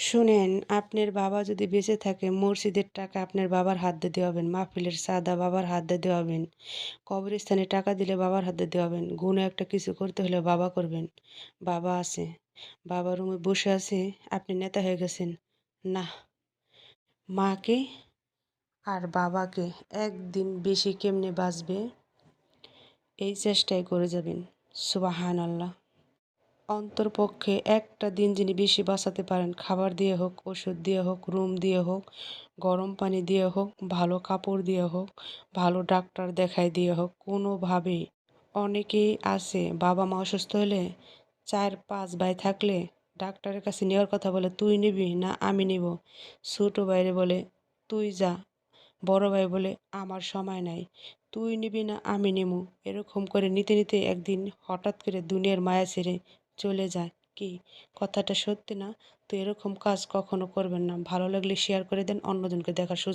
শুনেন, আপনার বাবা যদি বেঁচে থাকে মসজিদের টাকা আপনার বাবার হাত দিয়ে দেওয়াবেন। মাহফিলের চাঁদা বাবার হাত দিয়ে দেওয়াবেন। কবরস্থানে টাকা দিলে বাবার হাত দিয়ে দেওয়াবেন। কোনো একটা কিছু করতে হলে বাবা করবেন। বাবা আছে। বাবা রুমে বসে আছে, আপনি নেতা হয়ে গেছেন। না, মাকে আর বাবাকে একদিন বেশি কেমনে বাঁচবে এই চেষ্টাই করে যাবেন। সুবহানাল্লাহ। অন্তরপক্ষে একটা দিন যিনি বেশি বাঁচাতে পারেন, খাবার দিয়ে হোক, ওষুধ দিয়ে হোক, রুম দিয়ে হোক, গরম পানি দিয়ে হোক, ভালো কাপড় দিয়ে হোক, ভালো ডাক্তার দেখায় দিয়ে হোক, কোনোভাবেই। অনেকেই আছে বাবা মা অসুস্থ হলে ৪-৫ ভাই থাকলে ডাক্তারের কাছে নেওয়ার কথা বলে, তুই নিবি না আমি নিব। ছোট ভাইরে বলে তুই যা, বড় ভাই বলে আমার সময় নাই, তুই নিবি না আমি নেবো। এরকম করে নিতে নিতে একদিন হঠাৎ করে দুনিয়ার মায়া ছেড়ে চলে যায়। কি কথাটা সত্যি না? তো এরকম কাজ কখনো করবেন না। ভালো লাগলে শেয়ার করে দেন, অন্যজনকে দেখার সুযোগ